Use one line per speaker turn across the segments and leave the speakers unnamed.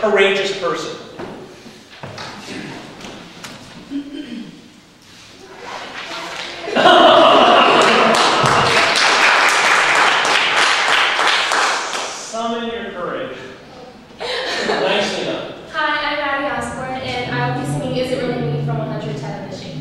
courageous person. Summon your courage. Nicely done.
Hi, I'm Madeline Osborn, and I will be singing Is It Really Me from 110 of the Shape.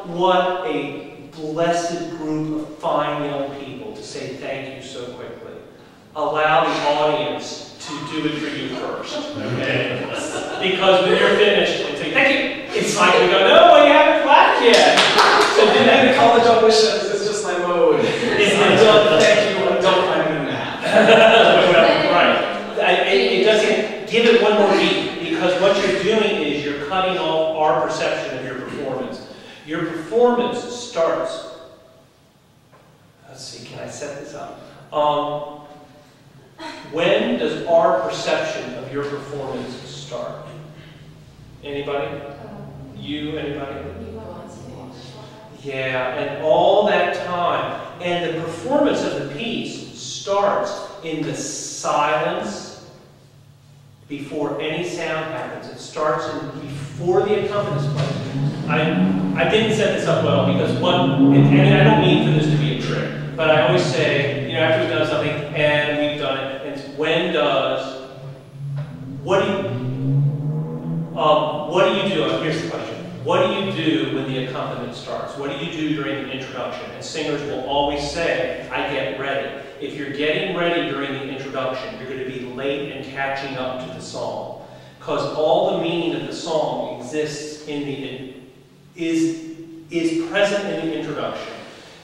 What a blessed group of fine young people to say thank you so quickly. Allow the audience to do it for you first, okay? Because when you're finished and say thank you, it's like we go, no, well, you haven't clapped yet. So did
I'm in college auditions, it's just my mode. Thank you, don't find me math.
Right. It doesn't, give it one more beat, because what you're doing is you're cutting off our perception of your performance. Your performance starts, let's see, can I set this up? When does our perception of your performance start? Anybody? You, anybody? Yeah, and all that time. And the performance of the piece starts in the silence before any sound happens. It starts before the accompanist plays. I didn't set this up well because and I don't mean for this to be a trick, but I always say, you know, after we've done something and we've done it, and it's what do you do? Here's the question. What do you do when the accompaniment starts? What do you do during the introduction? And singers will always say, I get ready. If you're getting ready during the introduction, you're going to be late and catching up to the song. Because all the meaning of the song exists is present in the introduction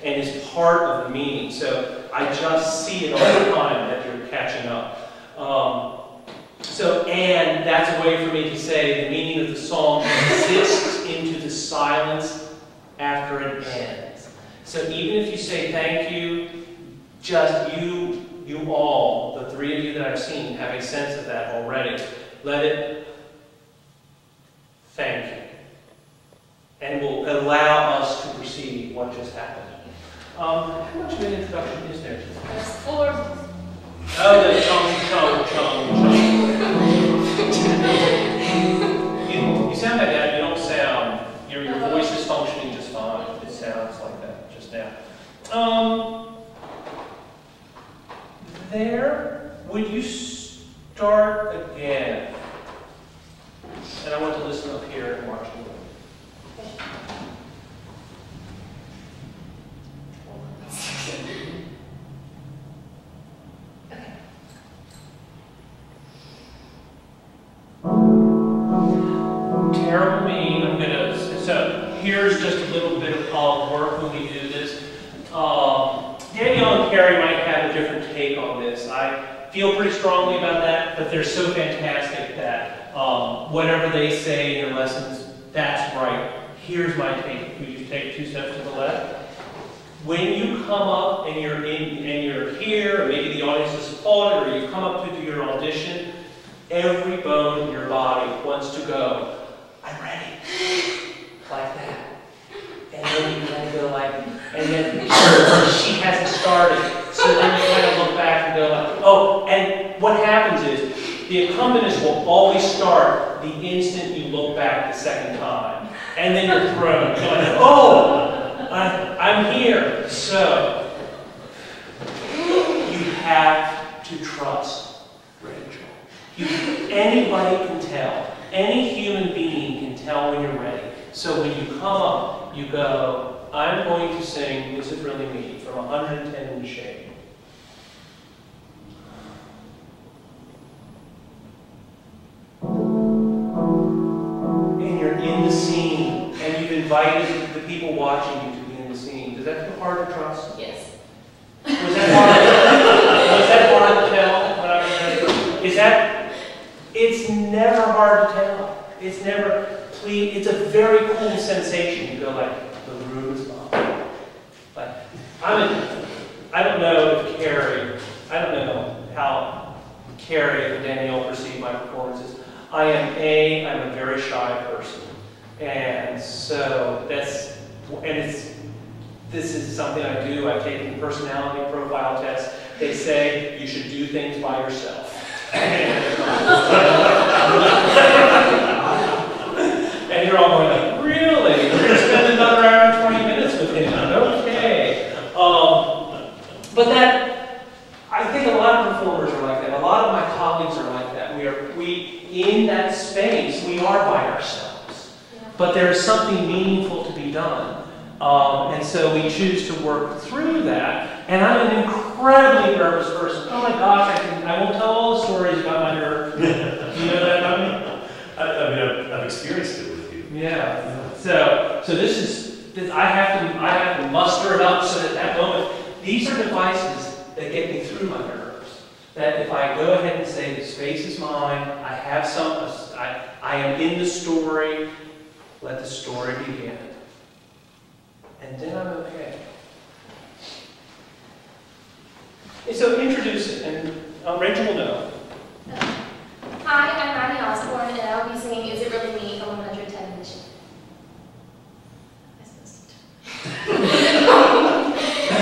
and is part of the meaning. So I just see it all the time that you're catching up. And that's a way for me to say the meaning of the song exists silence after it ends. So even if you say thank you, just you all, the three of you that I've seen, have a sense of that already. Let it thank you. And will allow us to perceive what just happened. How much of an introduction is there?
There's 4.
Oh, the chung. You sound like that. You don't sound. Your voice is functioning just fine. It sounds like that just now. There. Would you start again? And I want to listen up here and watch you. Terrible me. I'm gonna. So here's just a little bit of work when we do this. Danielle and Carrie might have a different take on this. I feel pretty strongly about that, but they're so fantastic that whatever they say in their lessons, that's right. Here's my take. We just take 2 steps to the left. When you come up and you're here, or maybe the audience is applauded, or you come up to do your audition, every bone in your body wants to go, I'm ready. Like that. And then you kind of go like, and then she hasn't started. So then you kind of look back and go like, oh, and what happens is, the accompanist will always start the instant you look back the second time. And then you're thrown. You're like, oh, I'm here. So, you have to trust Rachel. Anybody can tell. Any human being can tell when you're ready. So when you come up, you go, I'm going to sing Is It Really Me from 110 in the Shade. And you're in the scene, and you've invited the people watching you to be in the scene. Does that feel hard to trust?
Yes.
Was that hard to tell when I was ready? Is that? It's never hard to tell. It's never. It's a very cool sensation. You go like, the room is mine. Like, I don't know if Carrie, I don't know how Carrie and Danielle perceive my performances. I'm a very shy person. And so this is something I do. I've taken personality profile tests. They say you should do things by yourself. And you're all going like, really? We're going to spend another hour and 20 minutes with him. Okay. But that, I think a lot of performers are like that. A lot of my colleagues are like that. We in that space, we are by ourselves. But there is something meaningful to be done. And so we choose to work through that. And I'm an incredibly nervous person. Oh my gosh, I won't tell all the stories about my nerves. Do you know that about me?
I've experienced it with you.
Yeah. So this is I have to muster it up so that that moment. These are devices that get me through my nerves. That if I go ahead and say the space is mine, I have I am in the story. Let the story begin, and then I'm okay. And so introduce it, and Rachel will know.
Hi, I'm Madeline Osborn, and I'll be singing Is It Really Me from 110 in the Shade.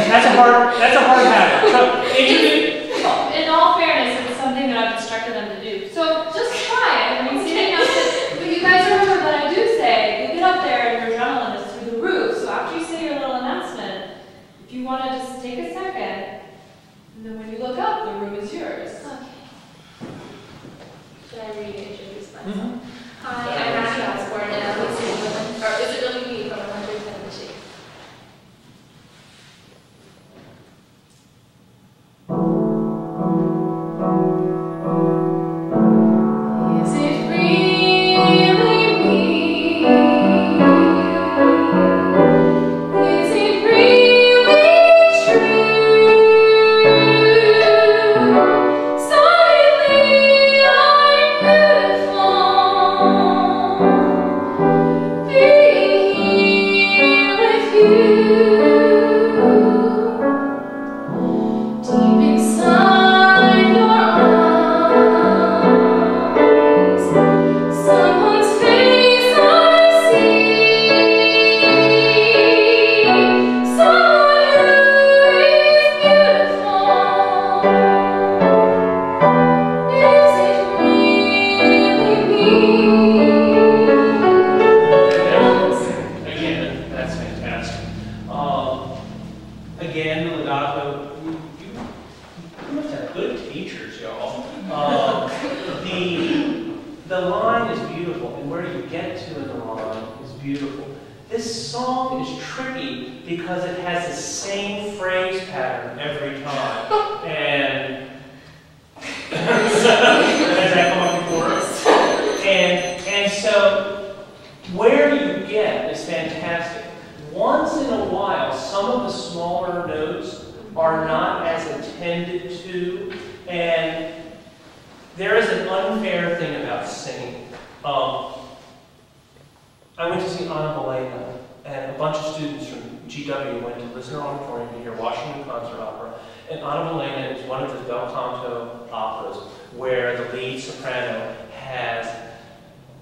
That's a hard habit. So introduce.
In all fairness, it's something that I've instructed them to do. So just try it. I mean, sitting up there, but you guys remember that I do say, you get up there and your adrenaline is through the roof. So after you say your little announcement, if you want to just take a second, and then when you look up, the room is yours.
Okay. Should I reintroduce myself?
Mm-hmm.
Hi, I'm Madeline Osborn, and I'll be singing Is It Really Me from 110 in the Shade.
beautiful. This song is tricky because it has the same phrase pattern every time. And has that come up before? And so where you get is fantastic. Once in a while, some of the smaller notes are not as attended to, and there is an unfair thing about singing. I went to see Anna Madeline, and a bunch of students from GW went to Lisner Auditorium to hear Washington Concert Opera. And Anna Madeline is one of the bel canto operas where the lead soprano has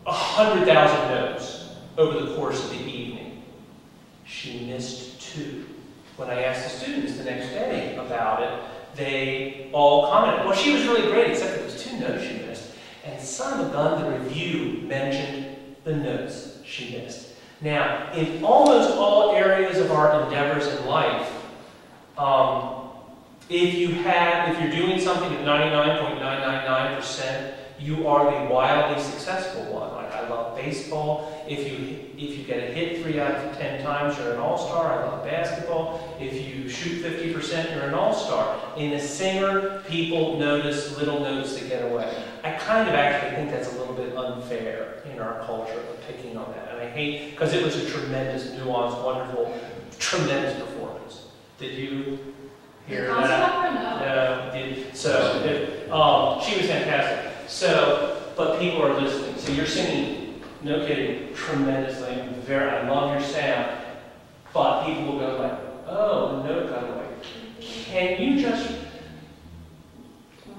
100,000 notes over the course of the evening. She missed 2. When I asked the students the next day about it, they all commented, well, she was really great, except it was 2 notes she missed. And son of a gun, the review mentioned the notes she missed. Now, in almost all areas of our endeavors in life, if you're doing something at 99.999%, you are the wildly successful one. Like, I love baseball. If you get a hit 3 out of 10 times, you're an all-star. I love basketball. If you shoot 50%, you're an all-star. In a singer, people notice little notes that get away. I kind of actually think that's a little bit unfair in our culture of picking on that. And I hate, because it was a tremendous, nuanced, wonderful, tremendous performance. Did you hear that? No. She was fantastic. So, but people are listening. So you're singing, no kidding, tremendously. I love your sound. But people will go like, oh, the note got away. Can you just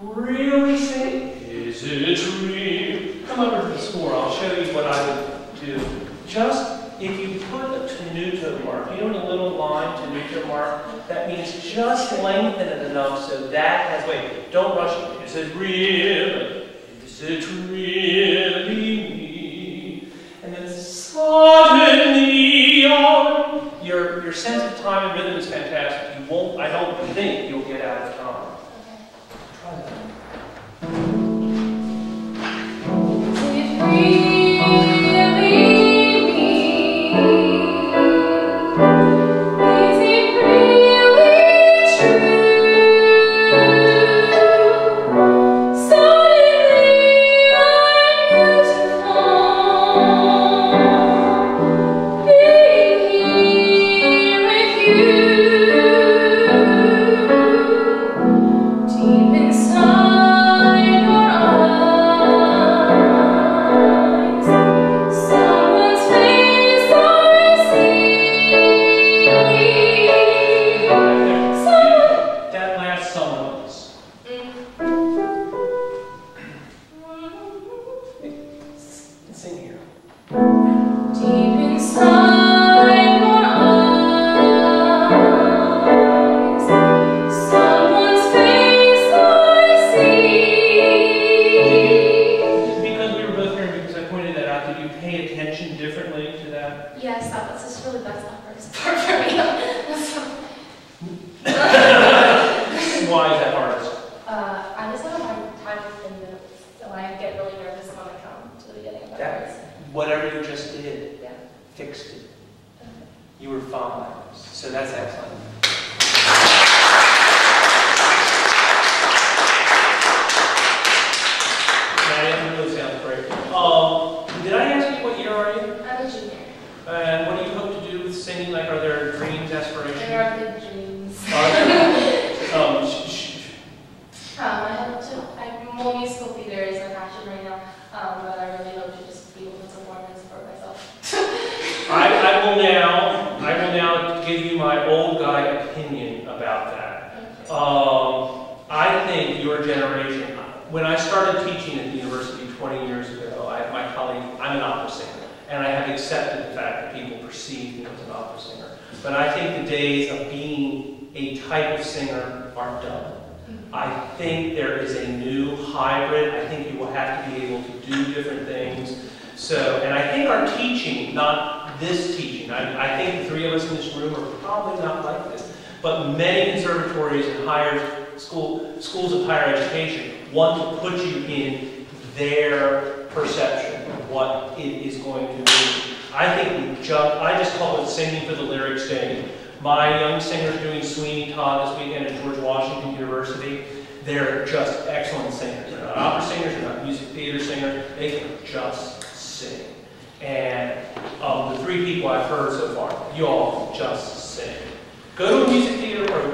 really sing? Is it real? Come over to the score. I'll show you what I would do. Just, if you put a tenuto mark, you know a little line, tenuto mark, that means just lengthen it enough so that has, wait, don't rush it. Is it real? Is it really me? And then suddenly your sense of time and rhythm is fantastic. You won't, I don't think you'll get out of time. Try that. Whatever you just did, fixed it. You were fine. So that's excellent. That really sounds great. Did I ask you what year are you?
I'm a junior.
And what do you hope to do with singing? Like, are there dreams, aspirations?
There are big dreams.
I
hope to. More musical theater is my passion right now, but I really hope to just be able to perform and support myself.
I will now give you my old guy opinion about that. I think your generation, when I started teaching at the university 20 years ago, I have my colleague, I'm an opera singer, and I have accepted the fact that people perceive me as an opera singer. But I think the days of being a type of singer are done. I think there is a new hybrid. I think you will have to be able to do different things. So, and I think our teaching, not this teaching, I think the 3 of us in this room are probably not like this, but many conservatories and schools of higher education want to put you in their perception of what it is going to be. I think I just call it singing for the lyrics' sake. My young singer's doing Sweeney Todd this weekend at George Washington University. They're just excellent singers. They're not opera singers, they're not music theater singers. They can just sing. And the 3 people I've heard so far, you all just sing. Go to a music theater or